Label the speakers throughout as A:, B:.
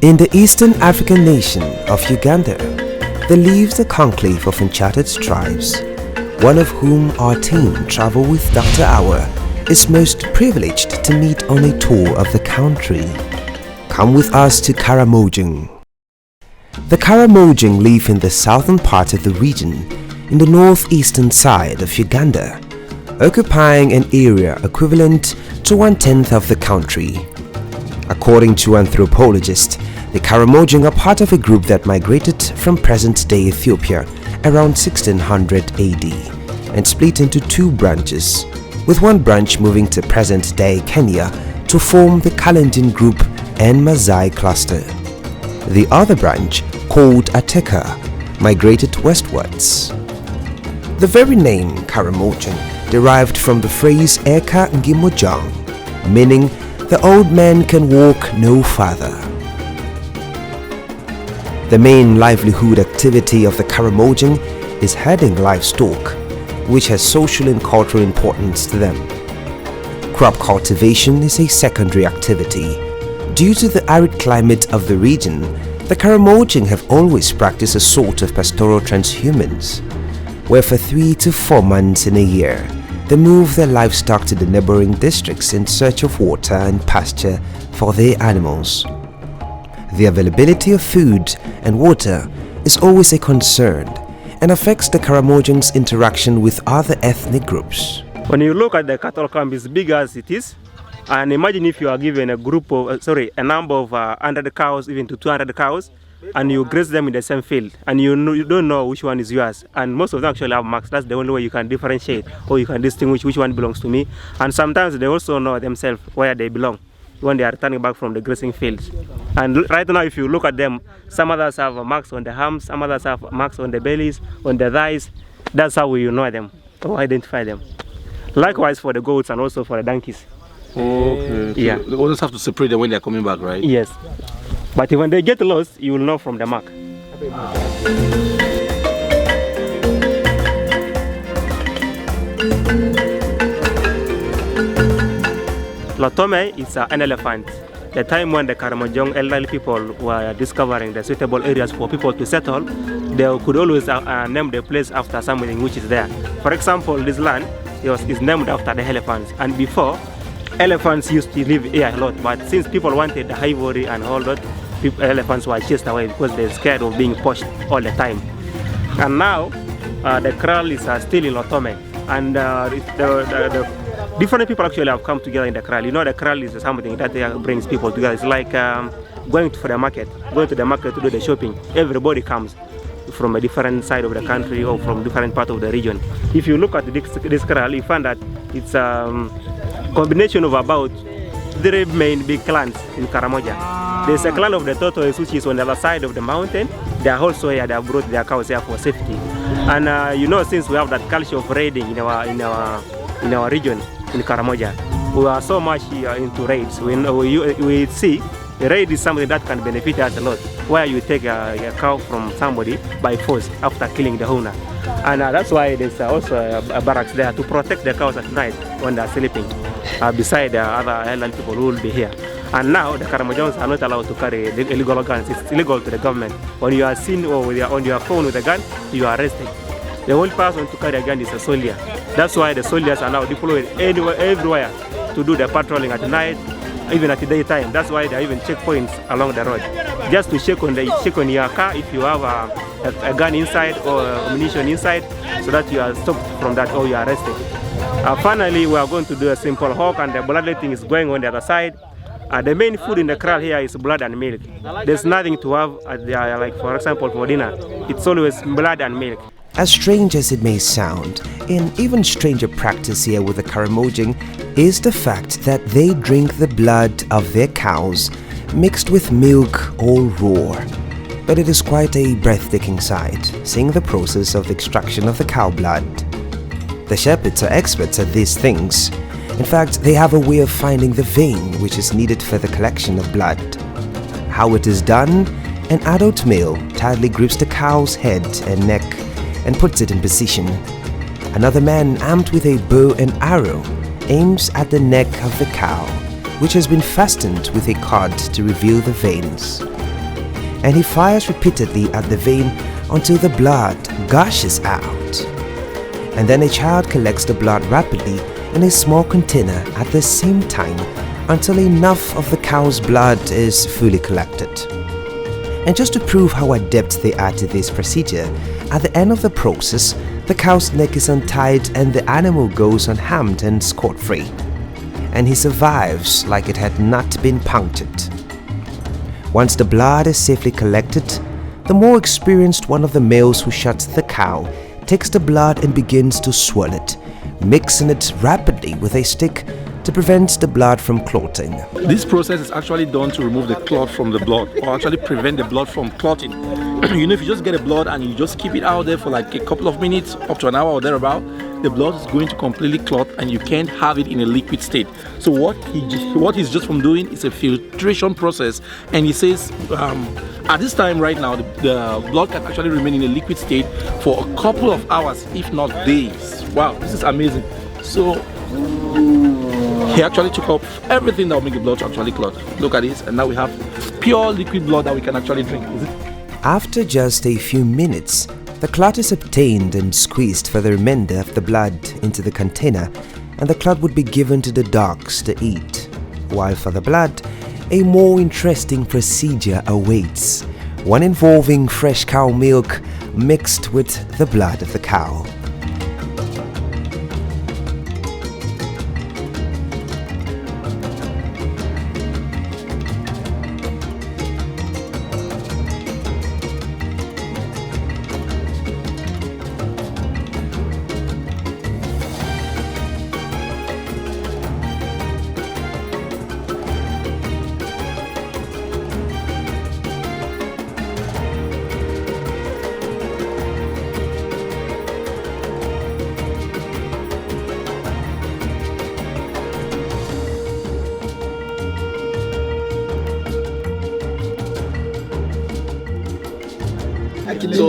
A: In the eastern African nation of Uganda, there lives a conclave of uncharted tribes, one of whom our team travel with Dr Awah is most privileged to meet on a tour of the country. Come with us to Karamojong. The Karamojong live in the southern part of the region, in the northeastern side of Uganda, occupying an area equivalent to 1/10 of the country. According to anthropologists, the Karimojong are part of a group that migrated from present-day Ethiopia around 1600 AD and split into two branches, with one branch moving to present-day Kenya to form the Kalenjin group and Maasai cluster. The other branch, called Ateka, migrated westwards. The very name Karamojong derived from the phrase ngaKarimojong, meaning the old man can walk no farther. The main livelihood activity of the Karimojong is herding livestock, which has social and cultural importance to them. Crop cultivation is a secondary activity. Due to the arid climate of the region, the Karimojong have always practiced a sort of pastoral transhumance, where for 3 to 4 months in a year, they move their livestock to the neighboring districts in search of water and pasture for their animals. The availability of food and water is always a concern and affects the Karimojong's interaction with other ethnic groups.
B: When you look at the cattle camp, it's big as it is, and imagine if you are given a group of, a number of 100 cows, even to 200 cows, and you graze them in the same field, and you don't know which one is yours, and most of them actually have marks. That's the only way you can differentiate, or you can distinguish which one belongs to me. And sometimes they also know themselves where they belong when they are returning back from the grazing fields. And right now, if you look at them, some others have marks on the arms, some others have marks on the bellies, on the thighs. That's how we know them, or identify them. Likewise for the goats and also for the donkeys.
C: Okay. So
B: Yeah.
C: they always have to separate them when they're coming back, right?
B: Yes. But when they get lost, you will know from the mark. Lotome is an elephant. The time when the Karamojong elderly people were discovering the suitable areas for people to settle, they could always name the place after something which is there. For example, this land is named after the elephants, and before, elephants used to live here a lot, but since people wanted the ivory and all that, elephants were chased away because they're scared of being poached all the time. And now, the kraal is still in Lotome, and the different people actually have come together in the kraal. You know, the kraal is something that brings people together. It's like going to the market to do the shopping. Everybody comes from a different side of the country or from different part of the region. If you look at this kraal, you find that it's a combination of about 3 main big clans in Karamojong. There's a clan of the tortoise, which is on the other side of the mountain. They are also here. They have brought their cows here for safety. And you know, since we have that culture of raiding in our region in Karamojong, we are so much into raids. We see a raid is something that can benefit us a lot, where you take a cow from somebody by force after killing the owner. And that's why there's also a barracks there to protect the cows at night when they're sleeping, beside the other island people who will be here. And now the Karamojongs are not allowed to carry illegal guns. It's illegal to the government. When you are seen or on your phone with a gun, you are arrested. The only person to carry a gun is a soldier. That's why the soldiers are now deployed everywhere to do the patrolling at night, even at the daytime. That's why there are even checkpoints along the road, just to check on your car if you have a gun inside or ammunition inside, so that you are stopped from that or you are arrested. Finally, we are going to do a simple hawk, and the bloodletting is going on the other side. The main food in the kraal here is blood and milk. There's nothing to have, like for example for dinner. It's always blood and milk.
A: As strange as it may sound, an even stranger practice here with the Karimojong is the fact that they drink the blood of their cows mixed with milk all raw. But it is quite a breathtaking sight, seeing the process of the extraction of the cow blood. The shepherds are experts at these things. In fact, they have a way of finding the vein which is needed for the collection of blood. How it is done, an adult male tightly grips the cow's head and neck and puts it in position. Another man armed with a bow and arrow aims at the neck of the cow, which has been fastened with a cord to reveal the veins. and he fires repeatedly at the vein until the blood gushes out. And then a child collects the blood rapidly in a small container at the same time until enough of the cow's blood is fully collected. And just to prove how adept they are to this procedure, at the end of the process, the cow's neck is untied and the animal goes unharmed and scot-free. And he survives like it had not been punctured. Once the blood is safely collected, the more experienced one of the males who shuts the cow takes the blood and begins to swirl it, mixing it rapidly with a stick to prevent the blood from clotting.
C: This process is actually done to remove the clot from the blood, or actually prevent the blood from clotting. You know, if you just get the blood and you just keep it out there for like a couple of minutes, up to an hour or thereabout, the blood is going to completely clot and you can't have it in a liquid state. So what he's just from doing is a filtration process, and he says at this time right now the blood can actually remain in a liquid state for a couple of hours, if not days. Wow, this is amazing. So he actually took up everything that will make the blood to actually clot. Look at this, and now we have pure liquid blood that we can actually drink.
A: After just a few minutes, the clot is obtained and squeezed for the remainder of the blood into the container, and the clot would be given to the dogs to eat. While for the blood, a more interesting procedure awaits, one involving fresh cow milk mixed with the blood of the cow.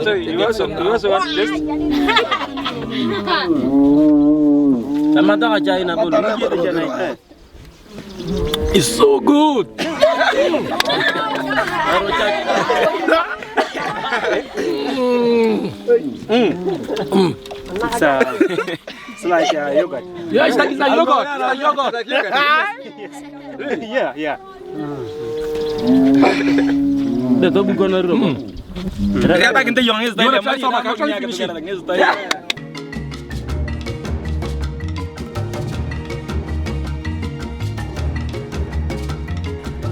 B: So you also want this?
C: It's so good.
B: It's like yogurt.
C: Yeah, it's like yogurt. It's like yogurt.
B: Yeah.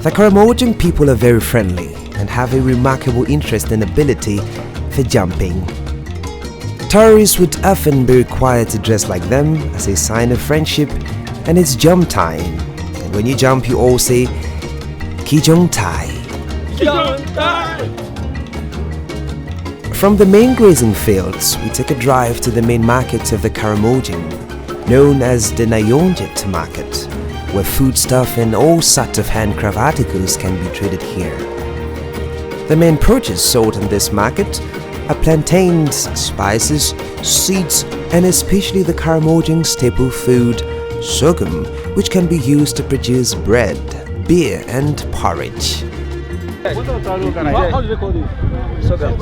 A: The Karamojong people are very friendly and have a remarkable interest and ability for jumping. Tourists would often be required to dress like them as a sign of friendship, and it's jump time. And when you jump, you all say, Kijong Tai. From the main grazing fields, we take a drive to the main market of the Karamojong, known as the Nilotic market, where foodstuff and all sorts of handcraft articles can be traded here. The main produce sold in this market are plantains, spices, seeds, and especially the Karimojong staple food, sorghum, which can be used to produce bread, beer, and porridge.
C: How do they call this?
B: Sorghum.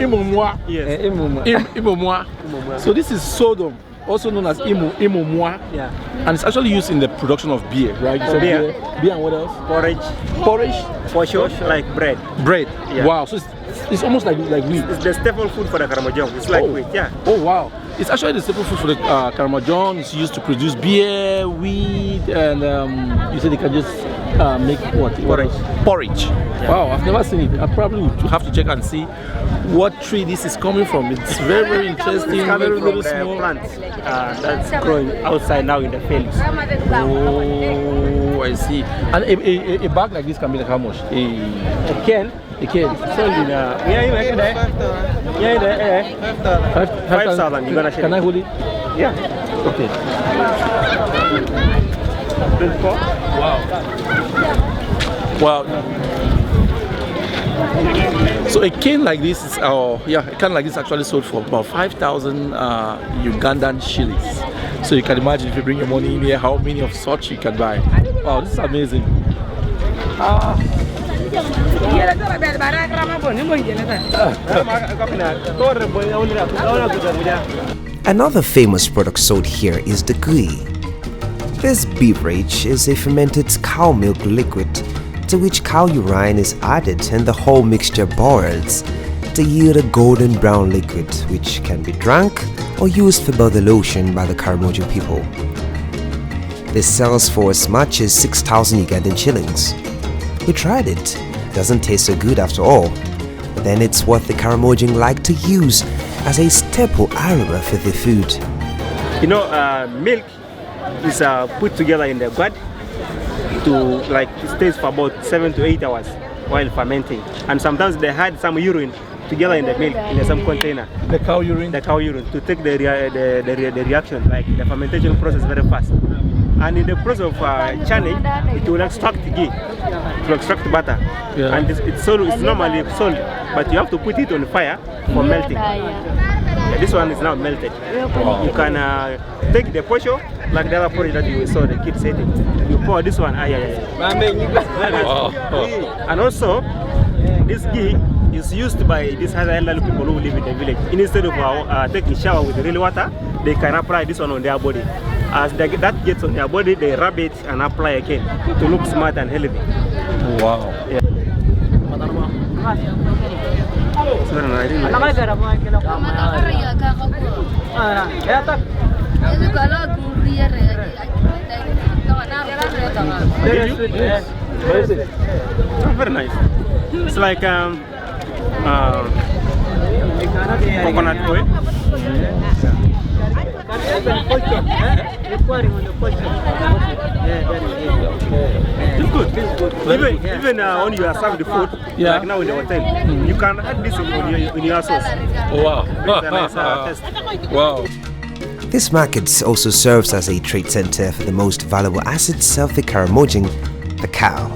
C: Imomwa.
B: Yes.
C: Imomwa. So this is sorghum, also known as imomwa.
B: Yeah.
C: And it's actually used in the production of beer, right? So
B: Beer.
C: Beer and what else? Porridge.
B: For sure, like bread.
C: Bread.
B: Yeah.
C: Wow. So it's almost like wheat.
B: It's the staple food for the Karimojong. It's like wheat, yeah.
C: Oh wow. It's actually the staple food for the Karimojong. It's used to produce beer, wheat, and you said they can just make what? Porridge.
B: Yeah.
C: Wow, I've never seen it. I probably would have to check and see what tree this is coming from. It's very, very interesting.
B: It's coming
C: very,
B: from
C: very small.
B: the plant that's growing outside now in the fields.
C: Oh, I see. And a bag like this can be like how much?
B: A can.
C: A can.
B: Sold in 5,000. You're gonna share.
C: Can I hold it?
B: Yeah.
C: Okay.
B: 24.
C: Wow. So a cane like this is a can like this actually sold for about 5,000 Ugandan shillings. So you can imagine if you bring your money in here, how many of such you can buy. Wow, this is amazing.
A: Another famous product sold here is the ghee. This beverage is a fermented cow milk liquid to which cow urine is added and the whole mixture boils to yield a golden brown liquid which can be drunk or used for body lotion by the Karimojong people. This sells for as much as 6,000 Ugandan shillings. We tried it. Doesn't taste so good after all. But then it's what the Karamojong like to use as a staple aroma for their food.
B: You know, milk is put together in the gut to like it stays for about 7 to 8 hours while fermenting. And sometimes they had some urine together in the milk in some container.
C: The cow urine?
B: The cow urine to take the reaction, like the fermentation process very fast. And in the process of churning, it will extract ghee, to extract butter. Yeah. And it's normally sold, but you have to put it on fire for melting. Yeah, this one is now melted. Wow. You can take the posho, like the other porridge that you saw the kids eating. You pour this one. Wow. And also, this ghee is used by these other elderly people who live in the village. Instead of taking shower with real water, they can apply this one on their body. As that gets on their body, they rub it and apply again to look smart and healthy.
C: Wow.
B: Yeah. Very nice. It's like coconut oil. It's good. Even when you are serving the food, like now in the hotel, you can add this in your sauce.
C: Oh, wow.
B: It's a nice taste.
C: Wow.
A: This market also serves as a trade center for the most valuable assets of the Karamojong, the cow.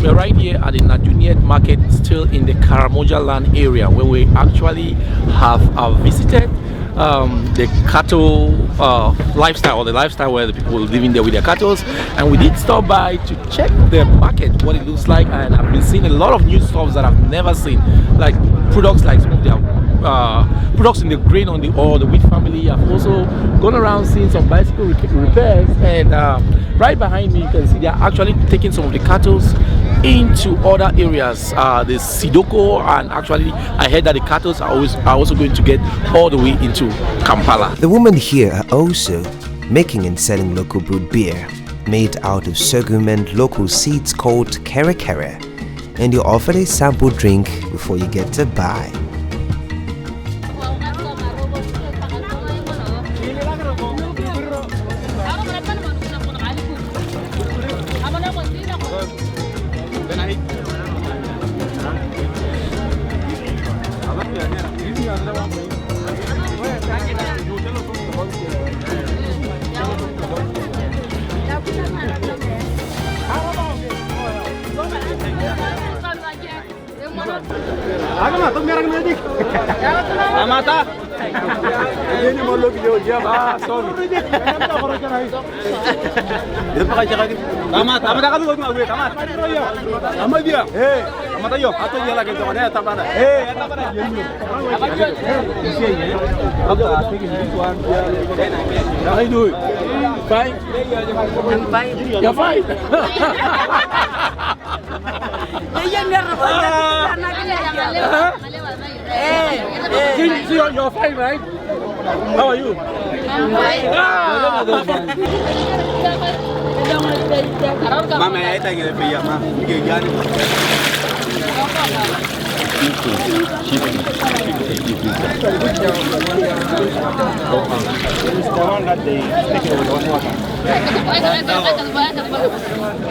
C: We're right here at the Najuniet market, still in the Karamojong land area, where we actually have visited the cattle lifestyle, or the lifestyle where the people are living there with their cattle. And we did stop by to check the market, what it looks like, and I've been seeing a lot of new stuff that I've never seen, like products like some of their products in the grain on the or the wheat family. I've also gone around seeing some bicycle repairs, and right behind me you can see they're actually taking some of the cattle into other areas, the Sidoko, and actually I heard that the cattle are also going to get all the way into Kampala.
A: The women here are also making and selling local brewed beer made out of sorghum and local seeds called kere, and you're offered a sample drink before you get to buy.
C: How you doing? Fine?
D: I'm fine.
C: You're fine? So you're fine, right? How are you?
D: I'm fine.
E: Mama, I take it for you, mama.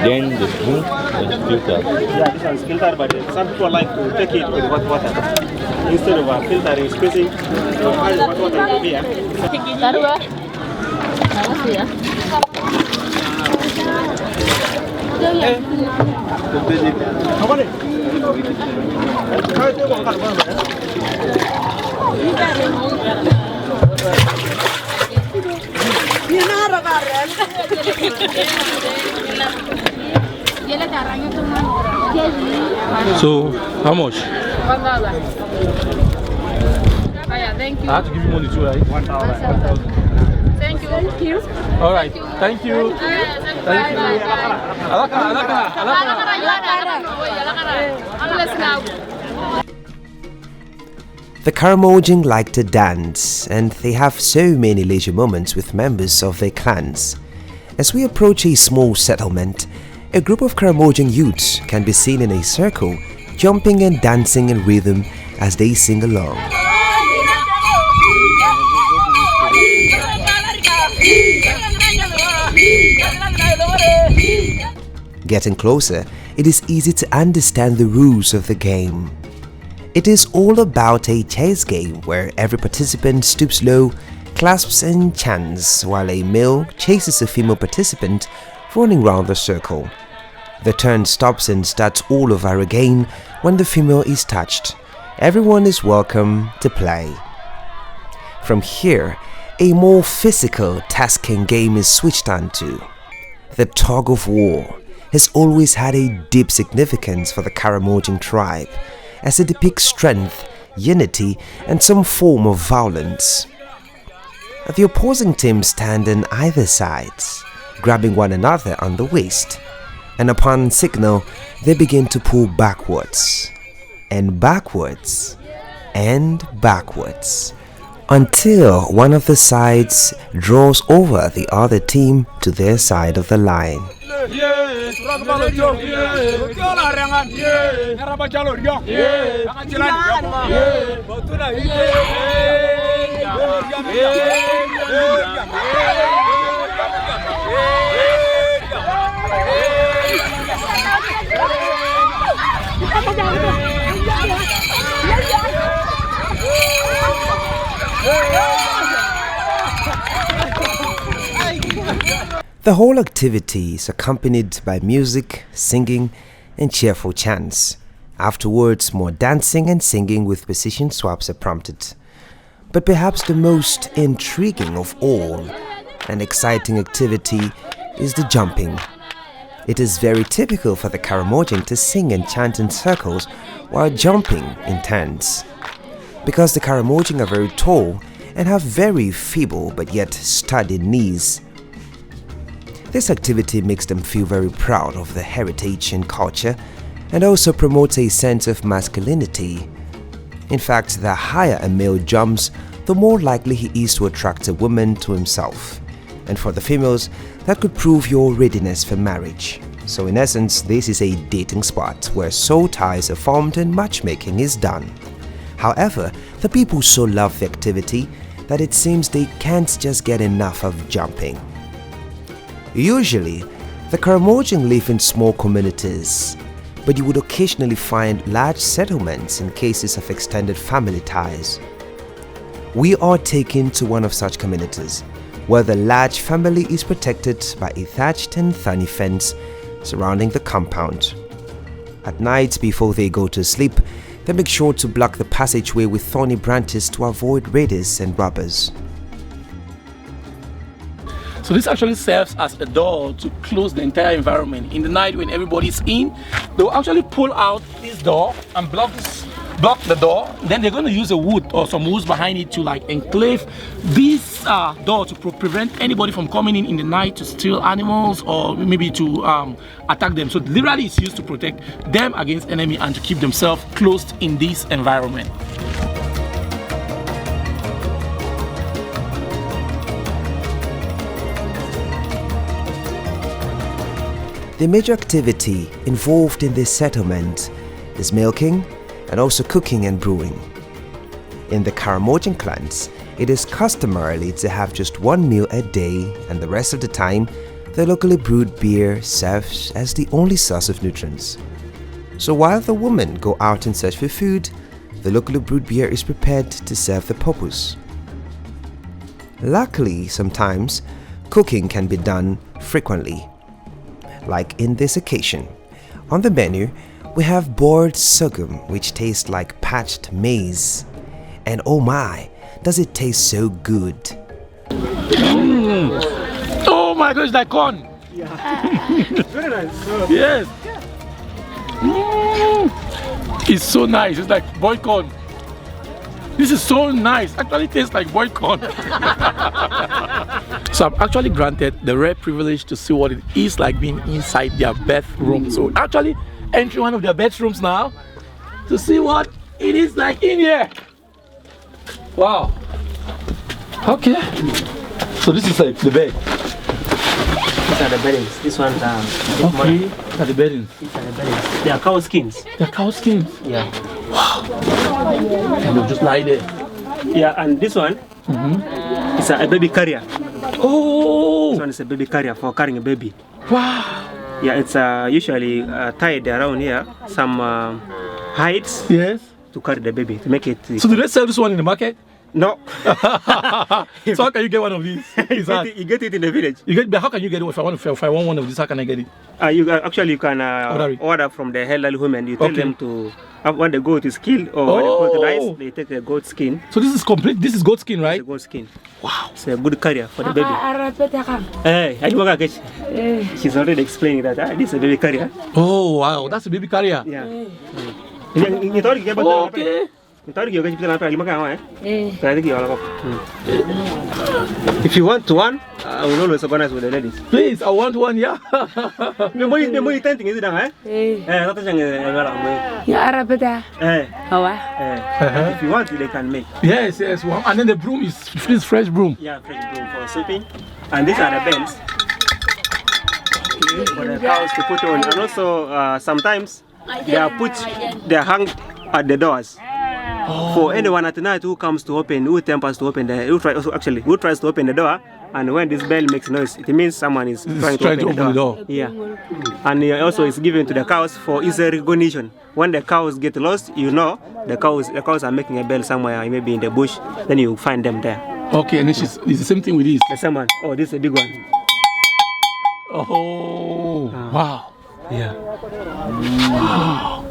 F: Then the drink is filtered.
B: Yeah, this one is filtered, but some people like to take it with hot water. Instead of filtering, squeezing, hot water in here.
C: So, how much?
D: Thank you.
C: I have to give you money too, right? 1,000.
D: Thank you. Thank you.
C: All right. Thank you. Thank you.
A: The Karamojong like to dance, and they have so many leisure moments with members of their clans. As we approach a small settlement, a group of Karamojong youths can be seen in a circle, jumping and dancing in rhythm as they sing along. Getting closer, it is easy to understand the rules of the game. It is all about a chess game where every participant stoops low, clasps and chants while a male chases a female participant running round the circle. The turn stops and starts all over again when the female is touched. Everyone is welcome to play. From here, a more physical tasking game is switched on to. The tug of war has always had a deep significance for the Karamojong tribe, as it depicts strength, unity, and some form of violence. The opposing teams stand on either sides, grabbing one another on the waist, and upon signal, they begin to pull backwards, and backwards, and backwards, until one of the sides draws over the other team to their side of the line. The whole activity is accompanied by music, singing, and cheerful chants. Afterwards, more dancing and singing with position swaps are prompted. But perhaps the most intriguing of all and exciting activity is the jumping. It is very typical for the Karamojong to sing and chant in circles while jumping in turns. Because the Karamojong are very tall and have very feeble but yet sturdy knees, this activity makes them feel very proud of their heritage and culture, and also promotes a sense of masculinity. In fact, the higher a male jumps, the more likely he is to attract a woman to himself. And for the females, that could prove your readiness for marriage. So in essence, this is a dating spot where soul ties are formed and matchmaking is done. However, the people so love the activity that it seems they can't just get enough of jumping. Usually, the Karamojong live in small communities, but you would occasionally find large settlements in cases of extended family ties. We are taken to one of such communities, where the large family is protected by a thatched and thorny fence surrounding the compound. At night, before they go to sleep, they make sure to block the passageway with thorny branches to avoid raiders and robbers.
C: So this actually serves as a door to close the entire environment. In the night when everybody's in, they'll actually pull out this door and block the door. Then they're going to use a wood or some woods behind it to like enclave this door to prevent anybody from coming in the night to steal animals or maybe to attack them. So literally it's used to protect them against enemy and to keep themselves closed in this environment.
A: The major activity involved in this settlement is milking and also cooking and brewing. In the Karamojong clans, it is customary to have just one meal a day, and the rest of the time, the locally brewed beer serves as the only source of nutrients. So while the women go out in search for food, the locally brewed beer is prepared to serve the purpose. Luckily, sometimes, cooking can be done frequently. Like in this occasion. On the menu, we have boiled sorghum, which tastes like parched maize. And oh my, does it taste so good.
C: Oh my gosh, like corn.
B: Yeah. Very nice.
C: Yes. It's so nice. It's like boiled corn. This is so nice. Actually tastes like boiled corn. So I'm actually granted the rare privilege to see what it is like being inside their bathroom. So actually entering one of their bedrooms now to see what it is like in here. Wow. Okay. So this is like the bed.
B: These are the beddings. This one's
C: Okay. These are the beddings.
B: These are the beddings. They are cow skins.
C: They're cow skins.
B: Yeah.
C: Wow. And they'll just lie there.
B: Yeah, and this one is a baby carrier.
C: Oh.
B: This one is a baby carrier for carrying a baby.
C: Wow.
B: Yeah, it's usually tied around here. Some hides
C: Yes.
B: to carry the baby, to make it.
C: So do they sell this one in the market?
B: No.
C: So how can you get one of these?
B: You get it in the village.
C: You get, but how can you get it? If I want one of these, how can I get it?
B: You can order from the elderly women. You tell them to when the goat is killed or when the goat dies, they take the goat skin.
C: So this is complete. This is goat skin, right?
B: It's a goat skin.
C: Wow.
B: It's a good carrier for the baby. Hey, she's already explaining that this is a baby carrier.
C: Oh wow, that's a baby carrier.
B: Yeah.
C: Okay.
B: If you want one, I will always organize with the ladies.
C: Please, I want one. Yeah.
B: The money tenting is it? If you want, they can make.
C: Yes, yes. Wow. And then the broom is fresh broom.
B: Yeah, fresh broom for sweeping. And these are the beds for the cows to put on. And also, sometimes they are hung at the doors. For anyone at night who comes to open, who attempts to open who tries to open the door, and when this bell makes noise, it means someone is trying to open the door. Yeah. And also it's given to the cows for easy recognition. When the cows get lost, you know the cows are making a bell somewhere, maybe in the bush, then you find them there.
C: Okay, and it's the same thing with this.
B: The same one. Oh, this is a big one.
C: Oh, wow.
B: Yeah.
C: Wow.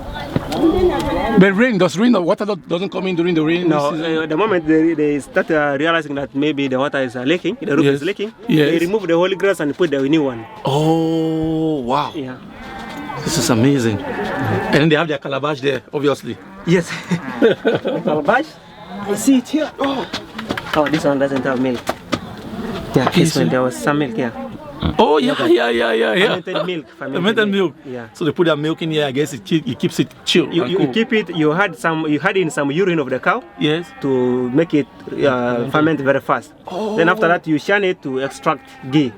C: But the water doesn't come in during the rain?
B: No, the moment they start realizing that maybe the water is leaking, the roof is leaking, they remove the whole grass and put the new one.
C: Oh, wow.
B: Yeah.
C: This is amazing. And then they have their calabash there, obviously.
B: Yes. Calabash? I see it here. Oh, this one doesn't have milk. Yeah, this one, there was some milk here.
C: Oh, yeah.
B: Fermented milk.
C: Fermented milk.
B: Yeah.
C: So they put that milk in here. I guess it keeps it chill.
B: You keep it. You had in some urine of the cow.
C: Yes.
B: To make it ferment very fast.
C: Oh.
B: Then after that, you shine it to extract ghee.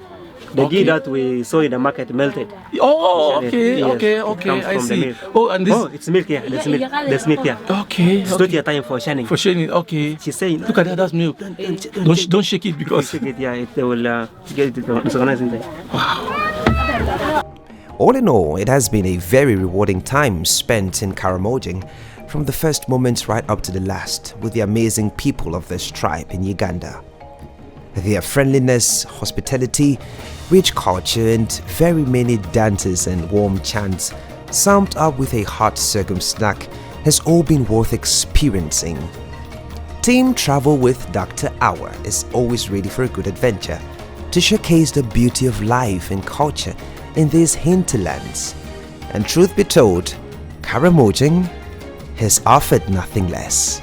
B: The ghee that we saw in the market melted.
C: Oh, okay,
B: yes,
C: okay. I see. Oh, and this.
B: Oh, it's milk here. There's milk here.
C: Okay.
B: It's not your time for shining.
C: For shining. Okay.
B: She's saying,
C: look at that. That's milk. Don't shake it because.
B: Shake it, yeah. They will get it disorganized in there.
C: Wow.
A: All in all, it has been a very rewarding time spent in Karamojong, from the first moments right up to the last, with the amazing people of this tribe in Uganda. Their friendliness, hospitality, rich culture, and very many dances and warm chants, summed up with a hot sorghum snack, has all been worth experiencing. Team Travel with Dr. Awah is always ready for a good adventure to showcase the beauty of life and culture in these hinterlands. And truth be told, Karamojong has offered nothing less.